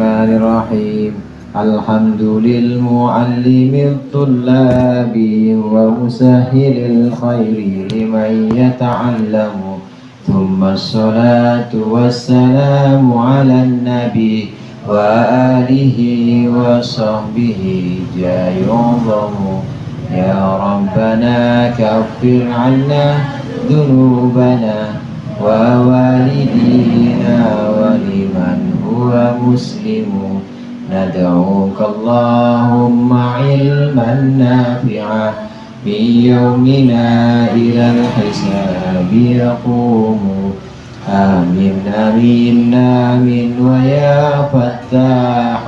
الرحمن الرحيم الحمد للمعلم الطلاب ومسهل الخير لمن يتعلم ثم الصلاة والسلام على النبي وآله وصحبه جاء يعظم يا ربنا كفر عنا ذنوبنا ووالدينا ولمن هو مسلم ندعوك اللهم علما نافعا من يومنا إلى الحساب يقوم آمين آمين آمين ويا فتاح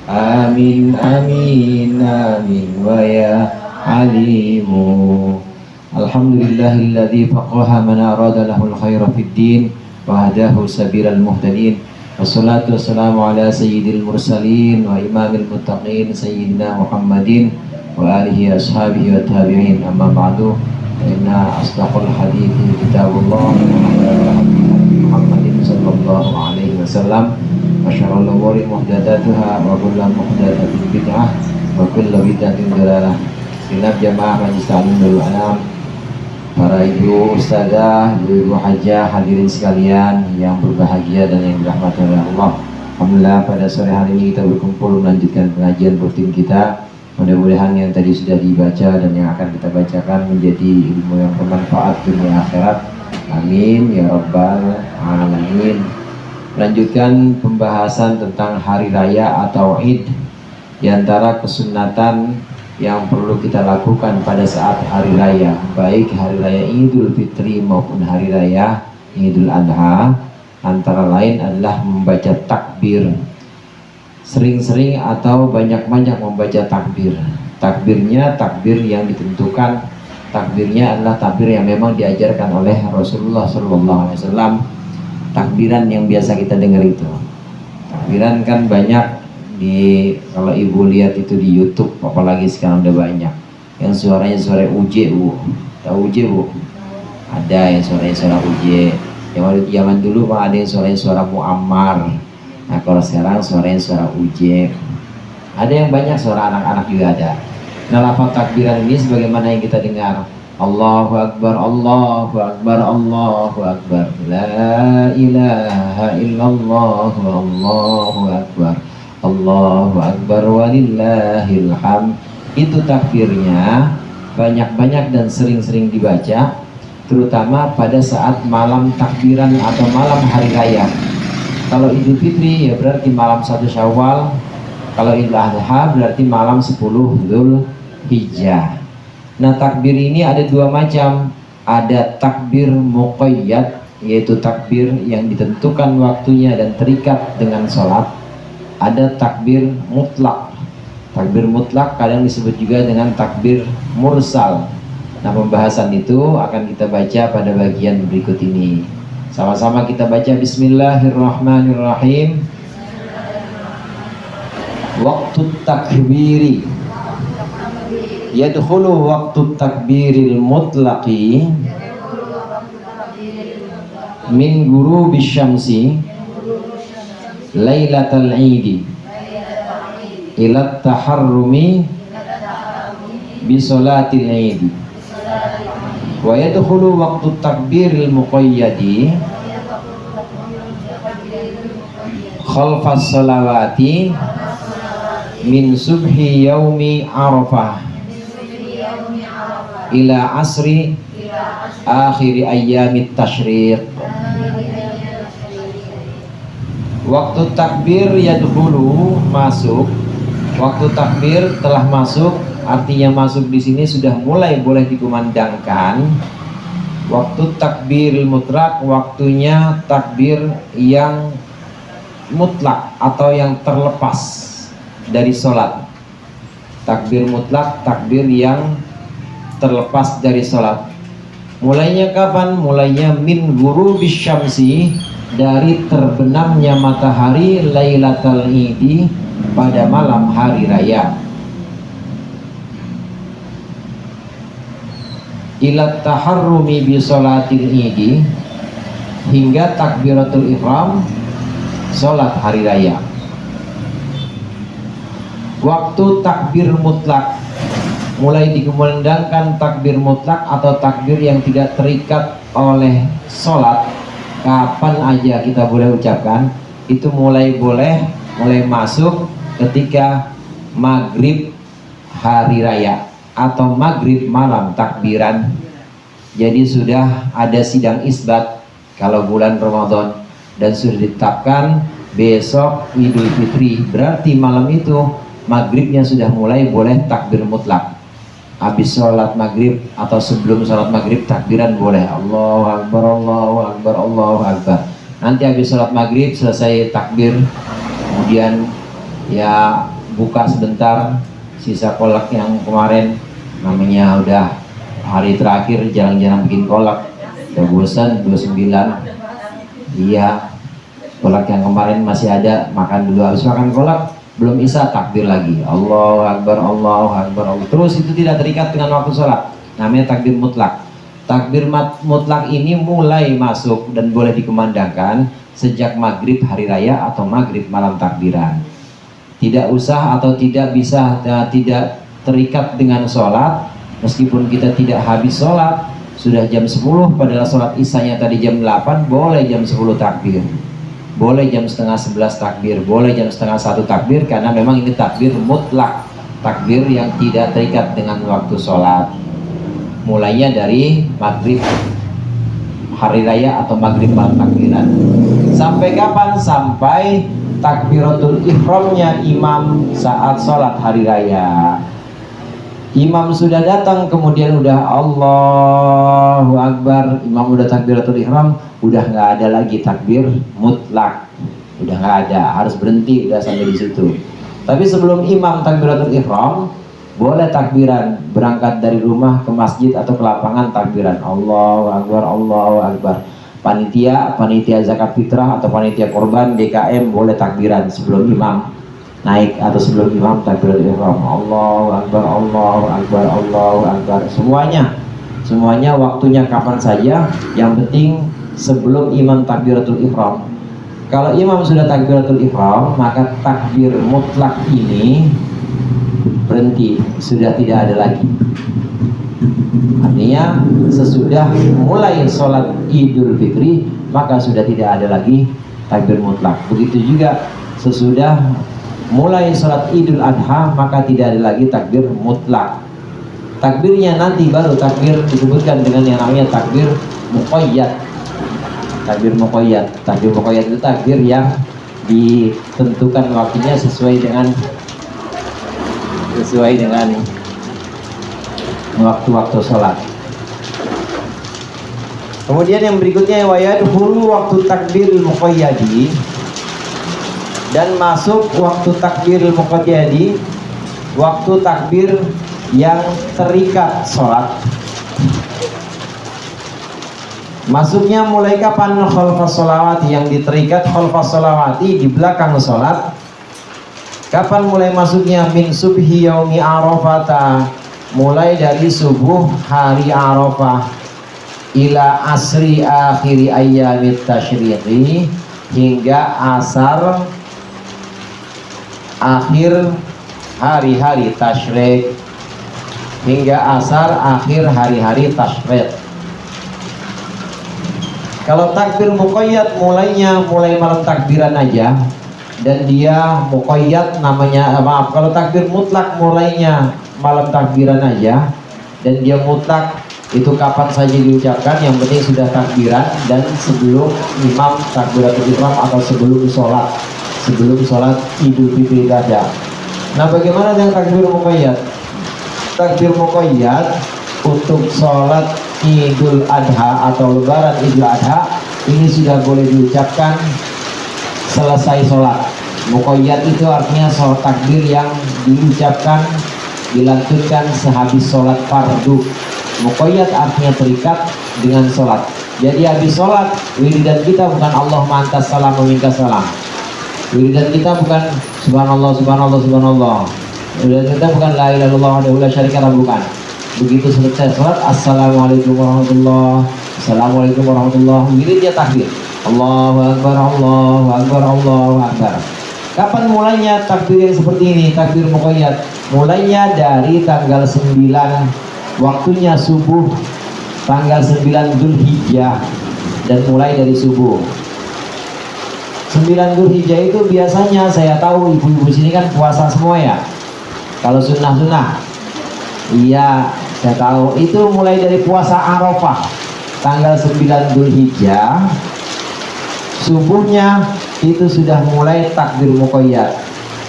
آمين آمين آمين ويا عليم Alhamdulillahilladzi faqaha man arada lahul khaira fid din wa hadahu sabilal muhtadin. Wassalatu wassalamu ala sayyidil mursalin wa imamil muttaqin sayyidina Muhammadin wa alihi ashabihi wa tabi'in. Amma ba'du, inna asdaqal hadithi kitabullah Muhammadin sallallahu alaihi wasallam wa syarrul umuri muhdatsatuha wa kullu muhdatsatin bid'ah wa kullu bid'atin dhalalah. Sinab jamaah majlis ta'lim Nurul Anam, para ibu ustazah, ibu hajah, hadirin sekalian yang berbahagia dan yang dirahmati oleh Allah. Alhamdulillah pada sore hari ini kita berkumpul melanjutkan pengajian rutin kita. Mudah-mudahan yang tadi sudah dibaca dan yang akan kita bacakan menjadi ilmu yang bermanfaat dunia akhirat. Amin ya rabbal alamin. Melanjutkan pembahasan tentang hari raya atau Id. Di antara kesunatan yang perlu kita lakukan pada saat hari raya, baik hari raya Idul Fitri maupun hari raya Idul Adha, antara lain adalah membaca takbir. Sering-sering atau banyak-banyak membaca takbir. Takbirnya takbir yang ditentukan. Takbirnya adalah takbir yang memang diajarkan oleh Rasulullah SAW. Takbiran yang biasa kita dengar itu. Takbiran kan banyak. Kalau ibu lihat itu di YouTube, apalagi sekarang udah banyak yang suaranya suara UJ, bu. Tahu UJ, bu? Ada yang suaranya suara UJ. Yang waktu zaman dulu pak ada yang suaranya suara Muammar. Nah kalau sekarang suaranya suara UJ. Ada yang banyak suara anak-anak juga ada. Nah lafaz takbiran ini sebagaimana yang kita dengar, Allahu Akbar, Allahu Akbar, Allahu Akbar, La ilaha illallah, Allahu Akbar, Allahu Akbar walillahil hamd. Itu takbirnya banyak-banyak dan sering-sering dibaca, terutama pada saat malam takbiran atau malam hari raya. Kalau Idul Fitri ya berarti malam 1 Syawal. Kalau Idul Adha berarti malam 10 Dzul Hijjah. Nah takbir ini ada dua macam. Ada takbir muqayyad, yaitu takbir yang ditentukan waktunya dan terikat dengan sholat. Ada takbir mutlak. Takbir mutlak kadang disebut juga dengan takbir mursal. Nah pembahasan itu akan kita baca pada bagian berikut ini. Sama-sama kita baca Bismillahirrahmanirrahim. Waktu takbiri yadkhulu waktu takbiril mutlaqi min ghurubi syamsi Lailatul Idi ila taharrumi bi sholatil Idi wa yadkhulu waqtu takbiril muqayyadi khalfas sholawati min subhi yaumi Arafah ila asri akhiri ayyamit tasyriq. Waktu takbir yadkhulu masuk. Waktu takbir telah masuk, artinya masuk di sini sudah mulai boleh dikumandangkan. Waktu takbir mutlak, waktunya takbir yang mutlak atau yang terlepas dari sholat. Takbir mutlak, takbir yang terlepas dari sholat. Mulainya kapan? Mulainya min ghurubi syamsi, dari terbenamnya matahari Lailatul Idi, pada malam hari raya. Ila taharrumi bi sholatil Idi, hingga takbiratul ihram sholat hari raya. Waktu takbir mutlak, mulai dikumandangkan takbir mutlak atau takbir yang tidak terikat oleh sholat, kapan aja kita boleh ucapkan, itu mulai masuk ketika maghrib hari raya atau maghrib malam takbiran. Jadi sudah ada sidang isbat kalau bulan Ramadan dan sudah ditetapkan besok Idul Fitri, berarti malam itu maghribnya sudah mulai boleh takbir mutlak. Habis sholat maghrib atau sebelum sholat maghrib takbiran boleh, Allahu Akbar, Allahu Akbar, Allahu Akbar. Nanti habis sholat maghrib selesai takbir, kemudian ya buka sebentar, sisa kolak yang kemarin, namanya udah hari terakhir, jarang-jarang bikin kolak, udah bosan 29. Iya, kolak yang kemarin masih ada, makan dulu. Habis makan kolak belum isya takbir lagi, Allahu Akbar, Allahu Akbar, Allah. Terus itu tidak terikat dengan waktu sholat, namanya takbir mutlak. Takbir mutlak ini mulai masuk dan boleh dikumandangkan sejak maghrib hari raya atau maghrib malam takbiran. Tidak usah atau tidak bisa, tidak terikat dengan sholat. Meskipun kita tidak habis sholat, sudah jam 10 padahal sholat isanya tadi jam 8, boleh jam 10 takbir, boleh jam setengah 11 takbir, boleh jam setengah 1 takbir, karena memang ini takbir mutlak, takbir yang tidak terikat dengan waktu sholat. Mulainya dari maghrib hari raya atau maghrib malam takbiran. Sampai kapan? Sampai takbiratul ihramnya imam saat sholat hari raya. Imam sudah datang, kemudian udah Allahu Akbar, imam udah takbiratul ihram, udah nggak ada lagi takbir mutlak, udah nggak ada, harus berhenti, udah sampai di situ. Tapi sebelum imam takbiratul ihram, boleh takbiran, berangkat dari rumah ke masjid atau ke lapangan takbiran, Allahu Akbar, Allahu Akbar. Panitia zakat fitrah atau panitia korban DKM boleh takbiran sebelum imam naik atau sebelum imam takbiratul ihram, Allahu Akbar, Allahu Akbar, Allahu Akbar. Semuanya waktunya kapan saja, yang penting sebelum imam takbiratul ihram. Kalau imam sudah takbiratul ihram, maka takbir mutlak ini berhenti, sudah tidak ada lagi. Artinya sesudah mulai sholat Idul Fitri, maka sudah tidak ada lagi takbir mutlak. Begitu juga sesudah mulai sholat Idul Adha, maka tidak ada lagi takbir mutlak. Takbirnya nanti baru takbir disebutkan dengan yang namanya takbir muqayyad. Takbir muqayyad. Takbir muqayyad itu takbir yang ditentukan waktunya sesuai dengan waktu-waktu sholat. Kemudian yang berikutnya, wa yadkhulu waktu takbirul muqayyadi, dan masuk waktu takbirul muqayyadi, waktu takbir yang terikat sholat. Masuknya mulai kapan? Khalfas sholawati, yang diterikat khalfas sholawati, di belakang sholat. Kapan mulai masuknya? Min subhi yaumi arafata, mulai dari subuh hari Arafah, ila asri akhiri ayyamit tasyriqi, hingga asar akhir hari-hari tasyrik, hingga asar akhir hari-hari tasyrik. Kalau takbir muqayyad mulai malam takbiran aja, dan dia muqayyad namanya, kalau takbir mutlak mulainya malam takbiran aja, dan dia mutlak itu kapan saja diucapkan, yang penting sudah takbiran dan sebelum imam takbiratul ihram atau sebelum sholat Idul Fitri ada. Nah, bagaimana dengan takbir muqayyad? Takbir muqayyad untuk sholat Idul Adha atau Lebaran Idul Adha ini sudah boleh diucapkan selesai sholat. Muqayyad itu artinya sholat takbir yang diucapkan, dilanjutkan sehabis sholat fardu. Muqayyad artinya terikat dengan sholat. Jadi habis sholat, wiridan kita bukan Allahumma antas salam wa minkas salam. Wiridan kita bukan subhanallah, subhanallah, subhanallah. Wiridan kita bukan la ilaha illallah wahdahu la syarika lahu, bukan. Begitu selesai sholat, assalamualaikum warahmatullahi, assalamualaikum warahmatullahi, wirid dia takbir, Allahu Akbar, Allahu Akbar, Allahu Akbar. Kapan mulainya takbir yang seperti ini, takbir muqayyad? Mulainya dari tanggal 9, waktunya subuh tanggal 9 Dzulhijjah, dan mulai dari subuh. 9 Dzulhijjah itu biasanya saya tahu ibu-ibu sini kan puasa semua ya. Kalau sunnah-sunnah, iya saya tahu itu mulai dari puasa Arafah tanggal 9 Dzulhijjah, subuhnya itu sudah mulai takbir muqayyad.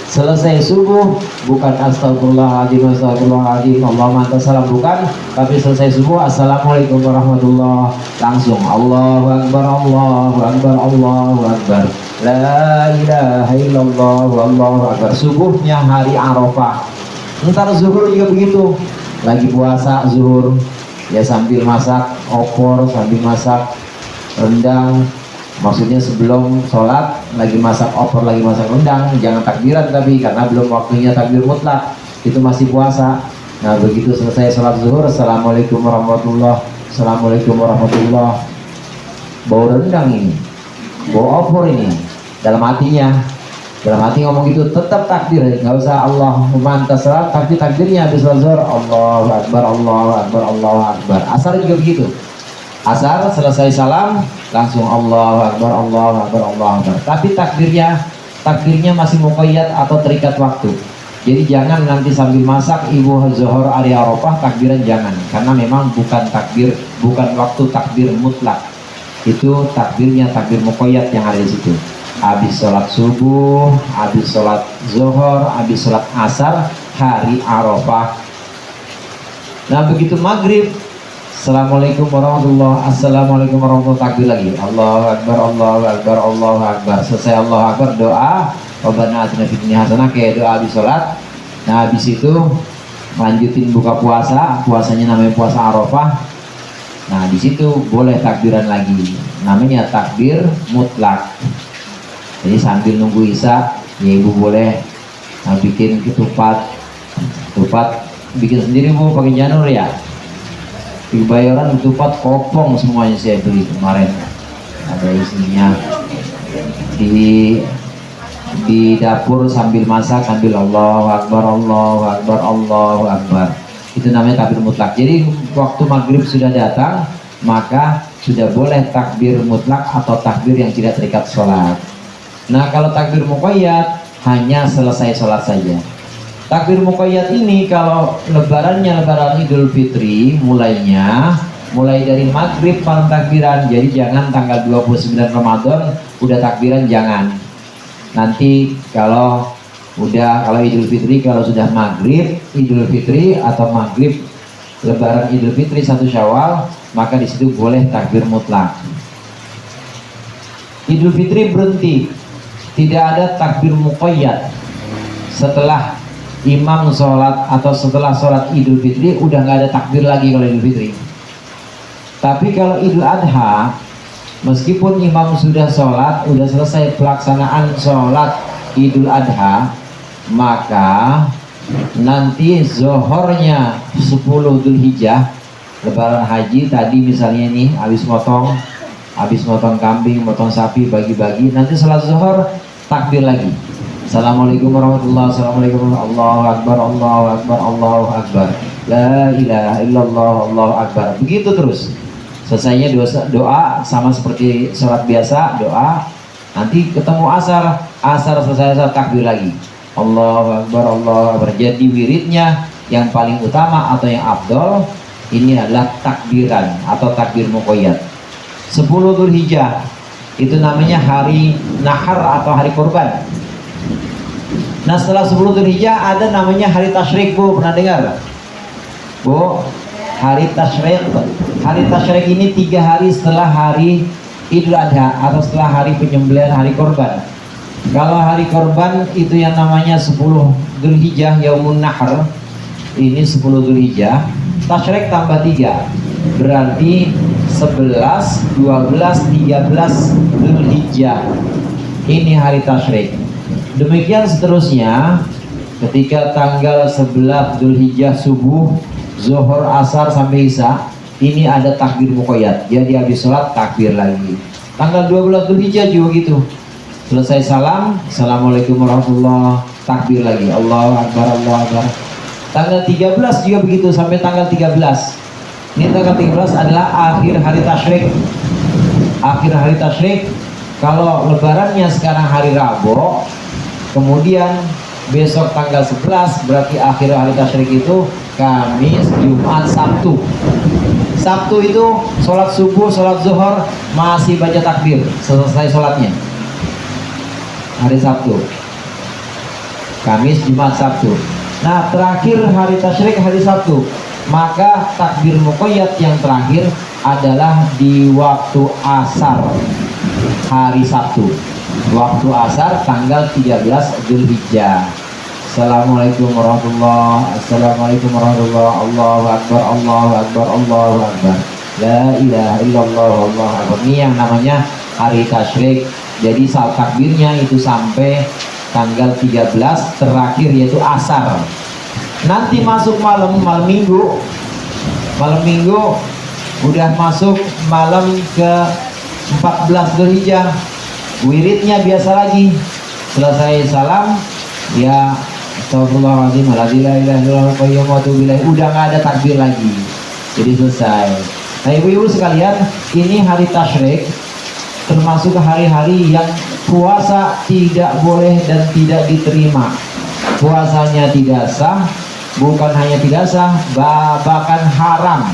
Selesai subuh bukan astagfirullahaladzim, astagfirullahaladzim, Allahumma antas salam, bukan, tapi selesai subuh assalamualaikum warahmatullah, langsung Allahu akbar, Allahu akbar, Allahu akbar, la ilaha illallah, Allahu akbar. Subuhnya hari Arafah. Ntar zuhur juga begitu, lagi puasa zuhur ya sambil masak opor, sambil masak rendang. Maksudnya sebelum sholat lagi masak opor, lagi masak rendang, jangan takbiran tapi karena belum waktunya takbir mutlak, itu masih puasa. Nah begitu selesai sholat zuhur, assalamualaikum warahmatullah, assalamualaikum warahmatullah, bau rendang ini, bau opor ini, dalam hatinya, dalam hati ngomong gitu, tetap takbir, nggak usah Allahumma antas salam, tapi takbirnya habis sholat zuhur Allahu akbar, Allahu akbar, Allahu akbar. Asar juga begitu. Asar selesai salam langsung Allahu akbar, Allahu akbar, Allahu akbar. Tapi takbirnya masih muqayyad atau terikat waktu. Jadi jangan nanti sambil masak ibu zuhur hari Arafah takbiran, jangan, karena memang bukan takbir, bukan waktu takbir mutlak. Itu takbirnya takbir muqayyad yang ada di situ. Habis sholat subuh, habis sholat zuhur, habis sholat asar hari Arafah. Nah begitu maghrib, assalamualaikum warahmatullah, assalamualaikum warahmatullah, takbir lagi, Allahu akbar, Allahu akbar, Allahu akbar. Selesai Allahu akbar, doa Rabbana atina fid dunya hasanah, kayak doa habis sholat. Nah habis itu lanjutin buka puasa, puasanya namanya puasa Arafah. Nah di situ boleh takbiran lagi, namanya takbir mutlak. Jadi sambil nunggu isya ya ibu boleh bikin ketupat bikin sendiri bu, pakai janur ya. Di Bayoran ketupat kopong semuanya saya beli kemarin, ada isinya. Di dapur sambil masak sambil Allahu akbar, Allahu akbar, Allahu akbar. Itu namanya takbir mutlak. Jadi waktu maghrib sudah datang, maka sudah boleh takbir mutlak atau takbir yang tidak terikat sholat. Nah kalau takbir muqayyad hanya selesai sholat saja. Takbir muqayyad ini kalau lebarannya lebaran Idul Fitri, mulai dari maghrib malam takbiran. Jadi jangan tanggal 29 Ramadan udah takbiran, jangan. Nanti kalau Idul Fitri, kalau sudah maghrib Idul Fitri atau maghrib lebaran Idul Fitri 1 Syawal, maka di situ boleh takbir mutlak. Idul Fitri berhenti, tidak ada takbir muqayyad. Setelah imam sholat atau setelah sholat Idul Fitri udah nggak ada takbir lagi kalau Idul Fitri. Tapi kalau Idul Adha, meskipun imam sudah sholat, udah selesai pelaksanaan sholat Idul Adha, maka nanti zohornya 10 Dzulhijjah, lebaran haji tadi misalnya nih, habis motong kambing, motong sapi, bagi-bagi, nanti sholat zuhur takbir lagi, assalamualaikum warahmatullahi, assalamualaikum Allahu akbar, Allahu akbar, Allahu akbar, la ilaha illallah, Allahu akbar. Begitu terus. Selesainya doa sama seperti sholat biasa, doa. Nanti ketemu asar selesai asar takbir lagi, Allahu akbar, Allahu akbar. Jadi wiridnya yang paling utama atau yang afdol ini adalah takbiran atau takbir muqayyad. 10 Dzulhijjah itu namanya hari nahar atau hari kurban. Nah setelah 10 Dzulhijjah ada namanya hari tasyrik, bu, pernah dengar? Bu, hari tasyrik ini 3 hari setelah hari Idul Adha atau setelah hari penyembelihan, hari korban. Kalau hari korban itu yang namanya 10 Dzulhijjah, Yaumun Nahar, ini 10 Dzulhijjah, tasyrik tambah 3, berarti 11, 12, 13 Dzulhijjah. Ini hari tasyrik. Demikian seterusnya, ketika tanggal 11 Dzulhijjah subuh, zuhur, asar sampai isya, ini ada takbir muqayyad. Jadi habis sholat takbir lagi. Tanggal 12 Dzulhijjah juga gitu. Selesai salam, assalamualaikum warahmatullahi, takbir lagi, Allahu Akbar, Allahu Akbar. Tanggal 13 juga begitu sampai tanggal 13. Ini tanggal 13 adalah akhir hari tasyrik. Akhir hari tasyrik. Kalau lebarannya sekarang hari Rabu, kemudian besok tanggal 11, berarti akhir hari tasyrik itu Kamis, Jumat, Sabtu. Sabtu itu sholat subuh, sholat zuhur masih baca takbir selesai sholatnya. Hari Sabtu, Kamis, Jumat, Sabtu. Nah, terakhir hari tasyrik hari Sabtu. Maka takbir muqayyad yang terakhir adalah di waktu asar hari Sabtu. Waktu asar tanggal 13 Dzulhijjah. Assalamualaikum warahmatullahi, assalamualaikum warahmatullahi, Allahu Akbar, Allahu Akbar, Allahu Akbar, la ilaha illallah, Allahu Akbar. Ini yang namanya hari tasyrik. Jadi saat takbirnya itu sampai tanggal 13 terakhir yaitu asar. Nanti masuk malam minggu udah masuk malam ke 14 Dzulhijjah. Wiridnya biasa lagi. Selesai salam ya astagfirullahaladzim, la ilaha illallah, qayyum wa atubu ilaih. Udah nggak ada takbir lagi. Jadi selesai. Nah, ibu-ibu sekalian, ini hari tasyrik termasuk hari-hari yang puasa tidak boleh dan tidak diterima. Puasanya tidak sah, bukan hanya tidak sah, bahkan haram.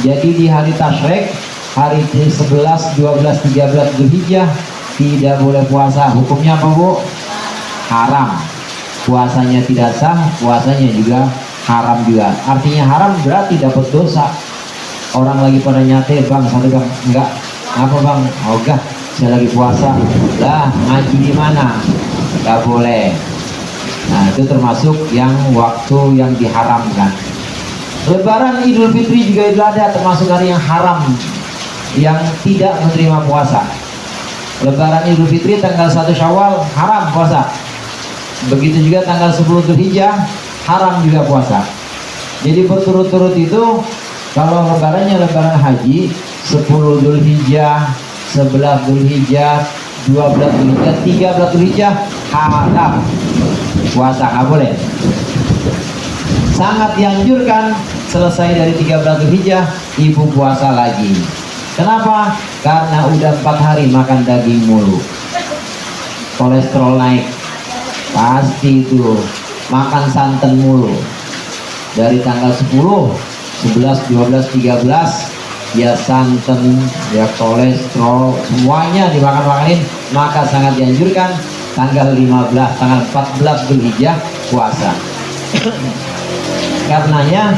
Jadi di hari tasyrik, hari 11, 12, 13 Dzulhijjah tidak boleh puasa. Hukumnya apa, Bu? Haram. Puasanya tidak sah, puasanya juga haram juga. Artinya haram berarti dapat dosa. Orang lagi pada nyate, bang, satu bang, enggak, apa bang? Ogah, saya lagi puasa. Lah, ngaji di mana? Enggak boleh. Nah, itu termasuk yang waktu yang diharamkan. Lebaran Idul Fitri juga Idul Adha termasuk hari yang haram, yang tidak menerima puasa. Lebaran Idul Fitri tanggal 1 Syawal haram puasa. Begitu juga tanggal 10 Dzulhijjah haram juga puasa. Jadi berturut-turut itu, kalau lebarannya lebaran haji 10 Dzulhijjah, 11 Dzulhijjah, 12 Dzulhijjah, 13 Dzulhijjah haram puasa, nggak boleh. Sangat dianjurkan selesai dari 13 Dzulhijjah ibu puasa lagi. Kenapa? Karena udah 4 hari makan daging mulu, kolesterol naik pasti itu. Makan santan mulu dari tanggal 10, 11, 12, 13 ya santan, ya kolesterol, semuanya dimakan-makanin. Maka sangat dianjurkan tanggal 15, tanggal 14 Dzulhijjah puasa. Karenanya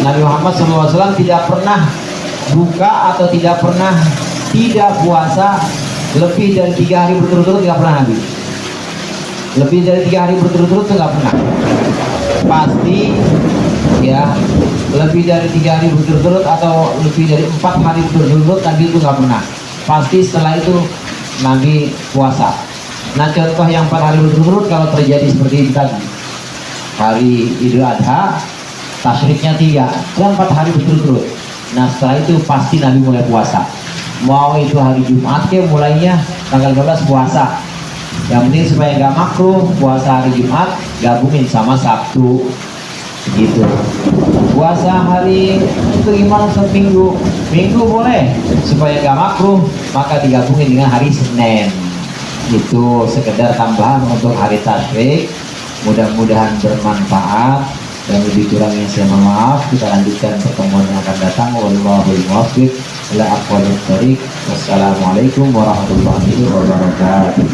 Nabi Muhammad SAW tidak pernah buka atau tidak pernah tidak puasa lebih dari 3 hari berturut-turut, tidak pernah Nabi. Lebih dari 3 hari berturut-turut itu nggak pernah. Pasti ya lebih dari 3 hari berturut-turut atau lebih dari 4 hari berturut-turut Nabi itu nggak pernah. Pasti setelah itu Nabi puasa. Nah, contoh yang 4 hari berturut-turut kalau terjadi seperti itu tadi, hari Idul Adha tasyriknya 3 dan 4 hari berturut-turut. Nah, setelah itu pasti Nabi mulai puasa. Mau itu hari Jumat ke mulainya tanggal 12 puasa. Yang penting supaya nggak makruh puasa hari Jumat gabungin sama Sabtu gitu. Puasa hari itu gimana, seminggu minggu boleh, supaya nggak makruh maka digabungin dengan hari Senin. Itu sekedar tambahan untuk hari tasyrik. Mudah-mudahan bermanfaat, dan lebih kurangnya saya mohon maaf. Kita lanjutkan pertemuan yang akan datang. Wallahul muwaffiq ila aqwamit thoriq. Wassalamualaikum warahmatullahi wabarakatuh.